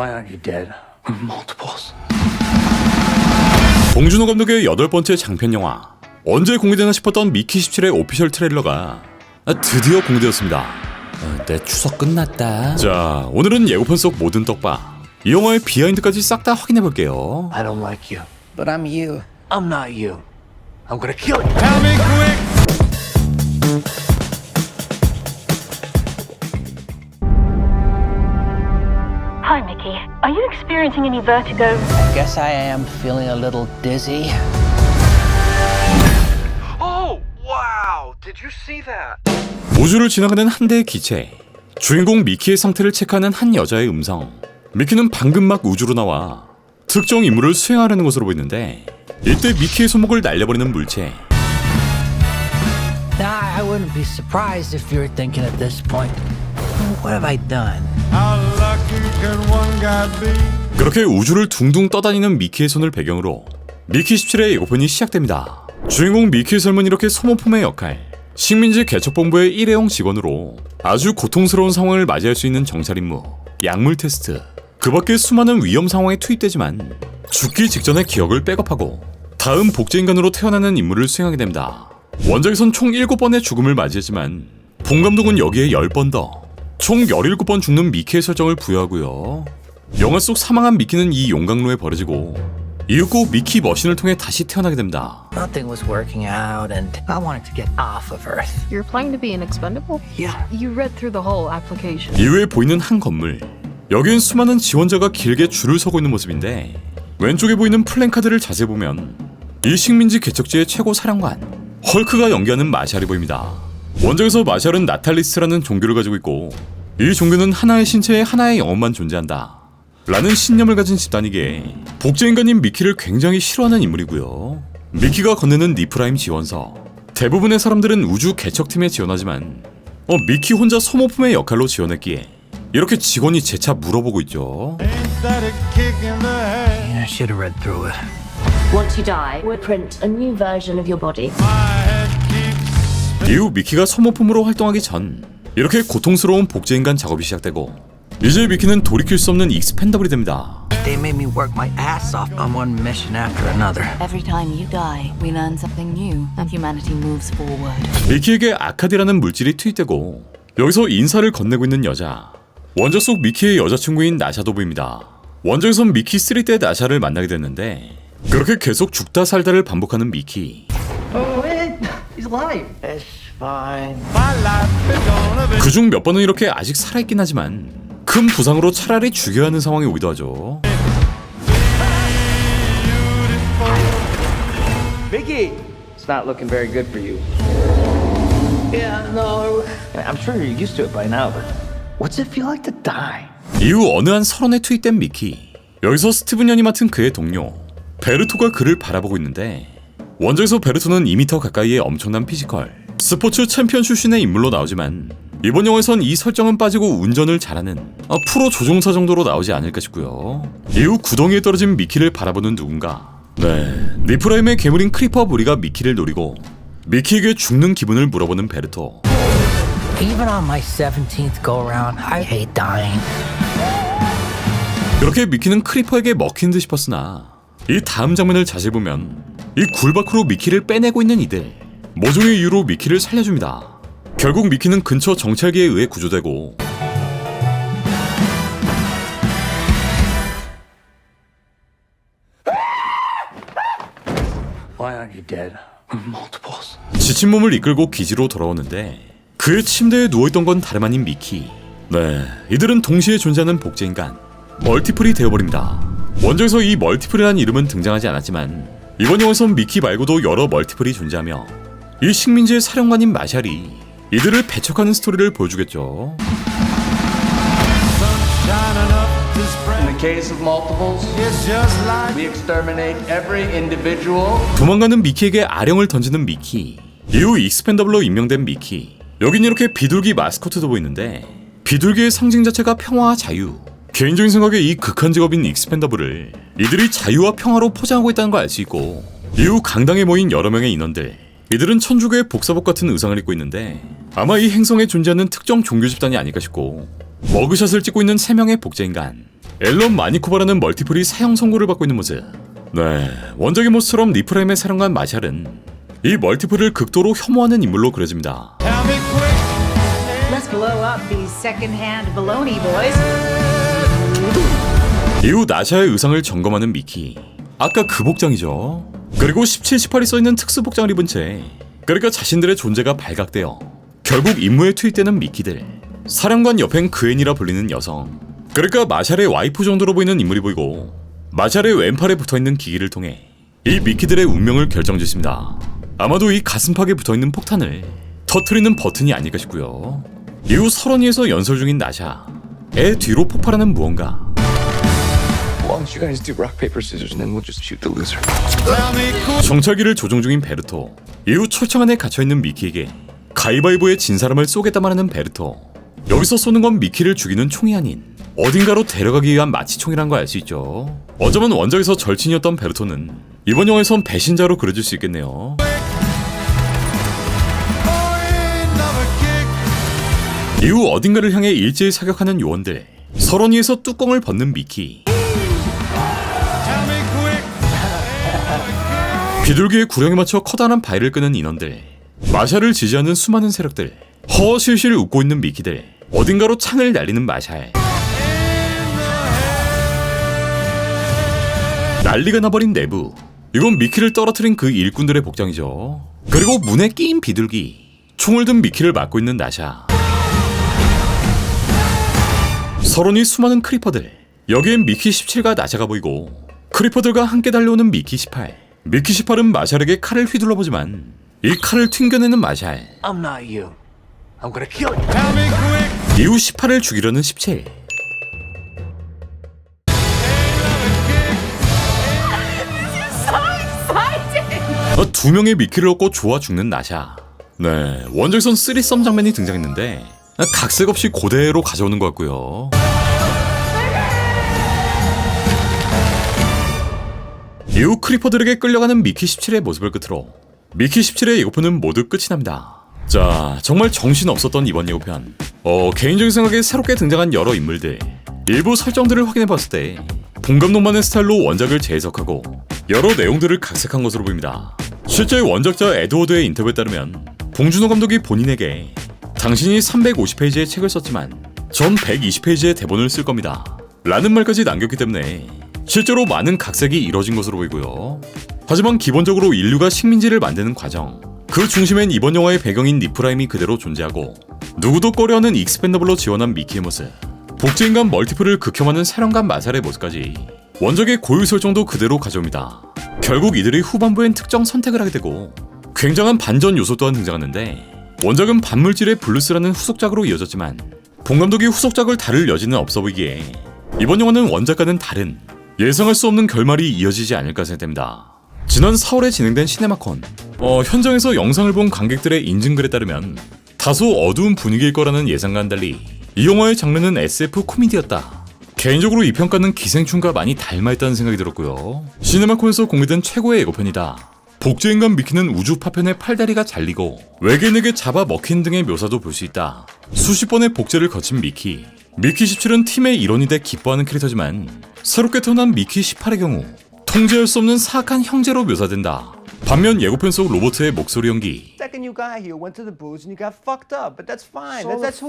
Why aren't you dead? Multiples. 봉준호 감독의 8번째 장편 영화. 언제 공개되나 싶었던 미키 17의 오피셜 트레일러가 드디어 공개되었습니다. 내 추석 끝났다. 자, 오늘은 예고편 속 모든 떡밥, 이 영화의 비하인드까지 싹 다 확인해볼게요. I don't like you. But I'm you. I'm not you. I'm gonna kill you. Tell me quick. Hi, Mickey. Are you experiencing any vertigo? Guess I am feeling a little dizzy. Oh, wow. Did you see that? 우주를 지나가는 한 대의 기체. 주인공 미키의 상태를 체크하는 한 여자의 음성. 미키는 방금 막 우주로 나와 특정 임무를 수행하려는 것으로 보이는데, 이때 미키의 손목을 날려버리는 물체. Now, I wouldn't be surprised if you're thinking at this point, what have I done? How lucky can one guy be? 그렇게 우주를 둥둥 떠다니는 미키의 손을 배경으로 미키 17의 예고편이 시작됩니다. 주인공 미키의 삶은 이렇게 소모품의 역할, 식민지 개척본부의 일회용 직원으로 아주 고통스러운 상황을 맞이할 수 있는 정찰 임무, 약물 테스트, 그 밖에 수많은 위험 상황에 투입되지만 죽기 직전에 기억을 백업하고 다음 복제인간으로 태어나는 임무를 수행하게 됩니다. 원작에선 총 7번의 죽음을 맞이했지만 본 감독은 여기에 10번 더, 총 17번 죽는 미키의 설정을 부여하고요. 영화 속 사망한 미키는 이 용광로에 버려지고 이윽고 미키 머신을 통해 다시 태어나게 됩니다. Nothing was working out and I wanted to get off of Earth. You're planning to be an expendable? Yeah. You read through the whole application. 이외에 보이는 한 건물, 여기엔 수많은 지원자가 길게 줄을 서고 있는 모습인데, 왼쪽에 보이는 플랜카드를 자세히 보면 이 식민지 개척지의 최고 사령관 헐크가 연기하는 마샬이 보입니다. 원작에서 마샬은 나탈리스라는 종교를 가지고 있고, 이 종교는 하나의 신체에 하나의 영혼만 존재한다 라는 신념을 가진 집단이기에 복제인간인 미키를 굉장히 싫어하는 인물이고요. 미키가 건네는 니프라임 지원서, 대부분의 사람들은 우주 개척팀에 지원하지만 미키 혼자 소모품의 역할로 지원했기에 이렇게 직원이 재차 물어보고 있죠. Ain't that a kick in the head? I should have read through it. Once you die, we'll print a new version of your body. My head keeps. 이후 미키가 소모품으로 활동하기 전 이렇게 고통스러운 복제인간 작업이 시작되고, 이제 미키는 돌이킬 수 없는 익스펜더블이 됩니다. They made me work my ass off on one mission after another. Every time you die, we learn something new, and humanity moves forward. 미키에게 아카디라는 물질이 투입되고, 여기서 인사를 건네고 있는 여자, 원작 속 미키의 여자친구인 나샤도 보입니다. 원작에선 미키 3 때 나샤를 만나게 됐는데, 그렇게 계속 죽다 살다를 반복하는 미키. He's alive. It's fine. My life is gonna be. 그중 몇 번은 이렇게 아직 살아있긴 하지만 큰 부상으로 차라리 죽여야 하는 상황이 오기도 하죠. Mickey, it's not looking very good for you. Yeah, no. I'm sure you're used to it by now, but what's it feel like to die? 이후 어느 한 설원에 투입된 미키. 여기서 스티븐 연이 맡은 그의 동료 베르토가 그를 바라보고 있는데, 원작에서 베르토는 2m 가까이의 엄청난 피지컬, 스포츠 챔피언 출신의 인물로 나오지만 이번 영화에선 이 설정은 빠지고 운전을 잘하는 프로 조종사 정도로 나오지 않을까 싶고요. 이후 구덩이에 떨어진 미키를 바라보는 누군가. 니프라임의 괴물인 크리퍼 무리가 미키를 노리고 미키에게 죽는 기분을 물어보는 베르토. Even on my 17th go around, I hate dying. 그렇게 미키는 크리퍼에게 먹힌 듯 싶었으나 이 다음 장면을 자세히 보면 이 굴 밖으로 미키를 빼내고 있는 이들, 모종의 이유로 미키를 살려줍니다. 결국 미키는 근처 정찰기에 의해 구조되고, Why aren't you dead? Multiples. 지친 몸을 이끌고 기지로 돌아오는데, 그의 침대에 누워있던 건 다름 아닌 미키. 이들은 동시에 존재하는 복제인간 멀티플이 되어버립니다. 원작에서 이 멀티플이라는 이름은 등장하지 않았지만 이번 영화에선 미키 말고도 여러 멀티플이 존재하며 이 식민지의 사령관인 마샬이 이들을 배척하는 스토리를 보여주겠죠. Shining up to In spread. the case of multiples, It's just like. we exterminate every individual. 도망가는 미키에게 아령을 던지는 미키. 이후 익스펜더블로 임명된 미키. 여긴 이렇게 비둘기 마스코트도 보이는데, 비둘기의 상징 자체가 평화와 자유. 개인적인 생각에 이 극한 직업인 익스펜더블을 이들이 자유와 평화로 포장하고 있다는 걸 알 수 있고, 이후 강당에 모인 여러 명의 인원들, 이들은 천주교의 복사복 같은 의상을 입고 있는데 아마 이 행성에 존재하는 특정 종교 집단이 아닐까 싶고, 머그샷을 찍고 있는 3명의 복제인간, 앨런 마니코바라는 멀티플이 사형 선고를 받고 있는 모습. 네, 원작의 모습처럼 리프라임의 사령관 마샬은 이 멀티플을 극도로 혐오하는 인물로 그려집니다. Tell me quick. Let's blow up these second-hand baloney boys. 이후 나샤의 의상을 점검하는 미키. 아까 그 복장이죠. 그리고 17, 18이 써있는 특수 복장을 입은 채, 그러니까 자신들의 존재가 발각되어 결국 임무에 투입되는 미키들. 사령관 옆엔 그앤이라 불리는 여성, 그러니까 마샬의 와이프 정도로 보이는 인물이 보이고, 마샬의 왼팔에 붙어있는 기기를 통해 이 미키들의 운명을 결정짓습니다. 아마도 이 가슴팍에 붙어있는 폭탄을 터트리는 버튼이 아닐까 싶고요. 이후 설원위에서 연설 중인 나샤. 애 뒤로 폭발하는 무언가. Why don't you guys do rock, paper, scissors, and then we'll just shoot the loser. Tell me quick. 정찰기를 조종 중인 베르토. 이후 철창 안에 갇혀있는 미키에게 가위바위보에 진 사람을 쏘겠다만 하는 베르토. 여기서 쏘는 건 미키를 죽이는 총이 아닌 어딘가로 데려가기 위한 마취총이란 거 알 수 있죠. 어쩌면 원작에서 절친이었던 베르토는 이번 영화에선 배신자로 그려질 수 있겠네요. 이후 어딘가를 향해 일제히 사격하는 요원들. 설원 위에서 뚜껑을 벗는 미키. Tell me quick. 비둘기의 구령에 맞춰 커다란 바위를 끄는 인원들. 마샬을 지지하는 수많은 세력들. 허실실 웃고 있는 미키들. 어딘가로 창을 날리는 마샬. 난리가 나버린 내부. 이건 미키를 떨어뜨린 그 일꾼들의 복장이죠. 그리고 문에 끼인 비둘기. 총을 든 미키를 막고 있는 나샤. 서론이 수많은 크리퍼들. 여기엔 미키 17과 나샤가 보이고, 크리퍼들과 함께 달려오는 미키 18. 미키 18은 마샬에게 칼을 휘둘러보지만 이 칼을 튕겨내는 마샬. I'm not you. I'm gonna kill you. Tell me quick. 이후 18을 죽이려는 17. 두 명의 미키를 얻고 좋아 죽는 나샤. 네, 원작에선 3썸 장면이 등장했는데 각색 없이 그대로 가져오는 것 같고요. 이후 크리퍼들에게 끌려가는 미키 17의 모습을 끝으로 미키 17의 예고편은 모두 끝이 납니다. 자, 정말 정신없었던 이번 예고편. 개인적인 생각에 새롭게 등장한 여러 인물들, 일부 설정들을 확인해봤을 때 봉 감독만의 스타일로 원작을 재해석하고 여러 내용들을 각색한 것으로 보입니다. 실제 원작자 에드워드의 인터뷰에 따르면 봉준호 감독이 본인에게 당신이 350페이지의 책을 썼지만 전 120페이지의 대본을 쓸 겁니다 라는 말까지 남겼기 때문에 실제로 많은 각색이 이뤄진 것으로 보이고요. 하지만 기본적으로 인류가 식민지를 만드는 과정, 그 중심엔 이번 영화의 배경인 리프라임이 그대로 존재하고 누구도 꺼려하는 익스펜더블로 지원한 미키의 모습, 복제인간 멀티플을 극혐하는 사령관 마샬의 모습까지 원작의 고유 설정도 그대로 가져옵니다. 결국 이들이 후반부엔 특정 선택을 하게 되고 굉장한 반전 요소 또한 등장하는데, 원작은 반물질의 블루스라는 후속작으로 이어졌지만 봉 감독이 후속작을 다룰 여지는 없어 보이기에 이번 영화는 원작과는 다른 예상할 수 없는 결말이 이어지지 않을까 생각됩니다. 지난 4월에 진행된 시네마콘, 현장에서 영상을 본 관객들의 인증글에 따르면 다소 어두운 분위기일 거라는 예상과는 달리 이 영화의 장르는 SF 코미디였다. 개인적으로 이 평가는 기생충과 많이 닮아있다는 생각이 들었고요. 시네마콘에서 공개된 최고의 예고편이다. 복제인간 미키는 우주 파편에 팔다리가 잘리고 외계인에게 잡아먹힌 등의 묘사도 볼 수 있다. 수십 번의 복제를 거친 미키. 미키 17은 팀의 일원이 돼 기뻐하는 캐릭터지만 새롭게 태어난 미키 18의 경우 통제할 수 없는 사악한 형제로 묘사된다. 반면 예고편 속 로버트의 목소리 연기. Second you got here, you went to the booze and you got fucked up, but that's fine. So That's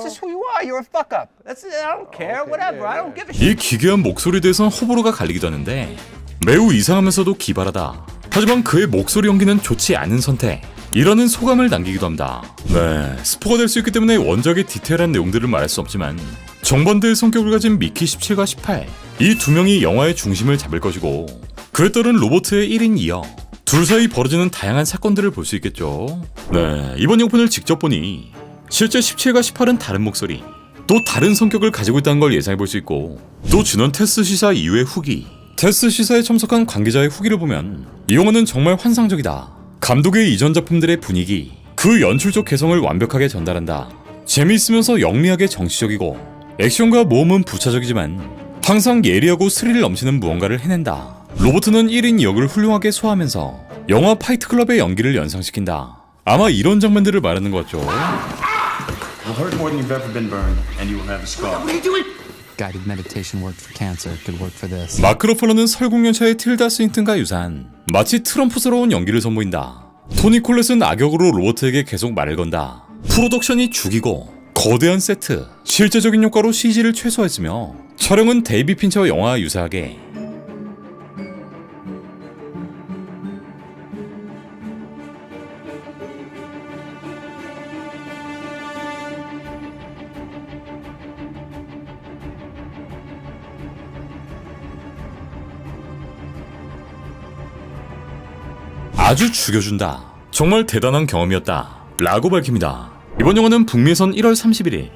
just who you are. You're a fuck up. That's it. I don't care. Whatever. I don't give a shit. 이 기괴한 목소리에 대해선 호불호가 갈리기도 하는데 매우 이상하면서도 기발하다. 하지만 그의 목소리 연기는 좋지 않은 선택. 이라는 소감을 남기기도 합니다. 네, 스포가 될 수 있기 때문에 원작의 디테일한 내용들을 말할 수 없지만 정반대의 성격을 가진 미키 17과 18, 이 두 명이 영화의 중심을 잡을 것이고 그에 따른 로버트의 1인 2역, 둘 사이 벌어지는 다양한 사건들을 볼 수 있겠죠. 네, 이번 영편을 직접 보니 실제 17과 18은 다른 목소리, 또 다른 성격을 가지고 있다는 걸 예상해 볼 수 있고, 또 지난 테스 시사 이후의 후기, 테스 시사에 참석한 관계자의 후기를 보면 이 영화는 정말 환상적이다. 감독의 이전 작품들의 분위기, 그 연출적 개성을 완벽하게 전달한다. 재미있으면서 영리하게 정치적이고 액션과 모험은 부차적이지만 항상 예리하고 스릴 넘치는 무언가를 해낸다. 로버트는 1인 2역을 훌륭하게 소화하면서 영화 파이트클럽의 연기를 연상시킨다. 아마 이런 장면들을 말하는 것 같죠. You'll hurt more than you've ever been burned, and you will have a scar. What are you doing? guided meditation worked for cancer could work for this. 마크 러팔러는 설국열차의 틸다 스윈튼과 유사한 마치 트럼프스러운 연기를 선보인다. 토니 콜렛은 악역으로 로버트에게 계속 말을 건다. 프로덕션이 죽이고 거대한 세트, 실제적인 효과로 CG를 최소화했으며 촬영은 데이비 핀처 영화와 유사하게 아주 죽여준다. 정말 대단한 경험이었다. 라고 밝힙니다. 이번 영화는 북미에선 1월 31일,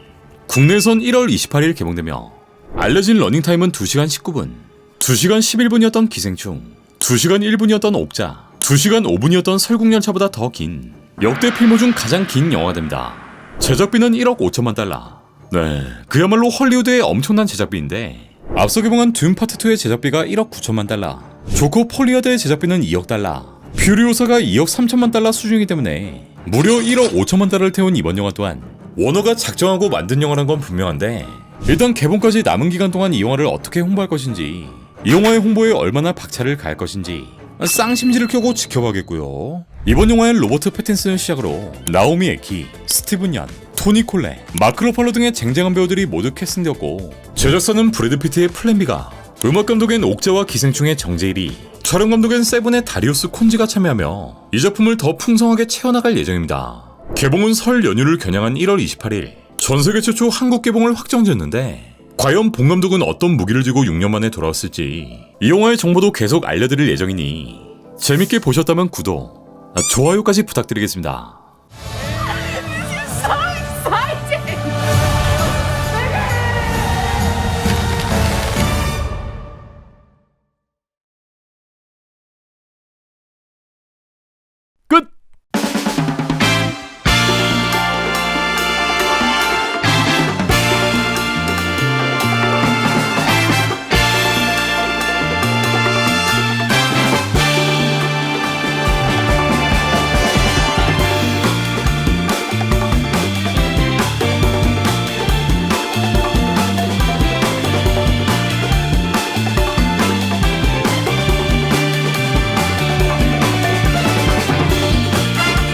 국내에선 1월 28일 개봉되며 알려진 러닝타임은 2시간 19분, 2시간 11분이었던 기생충, 2시간 1분이었던 옥자, 2시간 5분이었던 설국열차보다 더 긴 역대 필모 중 가장 긴 영화가 됩니다. 제작비는 1억 5천만 달러. 네, 그야말로 헐리우드의 엄청난 제작비인데 앞서 개봉한 듄 파트 2의 제작비가 1억 9천만 달러, 조커 폴리아드의 제작비는 2억 달러, 퓨리오사가 2억 3천만 달러 수준이기 때문에 무려 1억 5천만 달러를 태운 이번 영화 또한 워너가 작정하고 만든 영화란 건 분명한데 일단 개봉까지 남은 기간 동안 이 영화를 어떻게 홍보할 것인지, 이 영화의 홍보에 얼마나 박차를 가할 것인지 쌍심지를 켜고 지켜봐야겠고요. 이번 영화엔 로버트 패틴슨을 시작으로 나오미 에키, 스티븐 연, 토니 콜렛, 마크 러팔러 등의 쟁쟁한 배우들이 모두 캐스팅되었고 제작사는 브래드 피트의 플랜 B가, 음악 감독엔 옥자와 기생충의 정재일이, 촬영 감독엔 세븐의 다리우스 콘지가 참여하며 이 작품을 더 풍성하게 채워나갈 예정입니다. 개봉은 설 연휴를 겨냥한 1월 28일, 전세계 최초 한국 개봉을 확정지었는데 과연 본 감독은 어떤 무기를 쥐고 6년 만에 돌아왔을지 이 영화의 정보도 계속 알려드릴 예정이니 재밌게 보셨다면 구독, 좋아요까지 부탁드리겠습니다.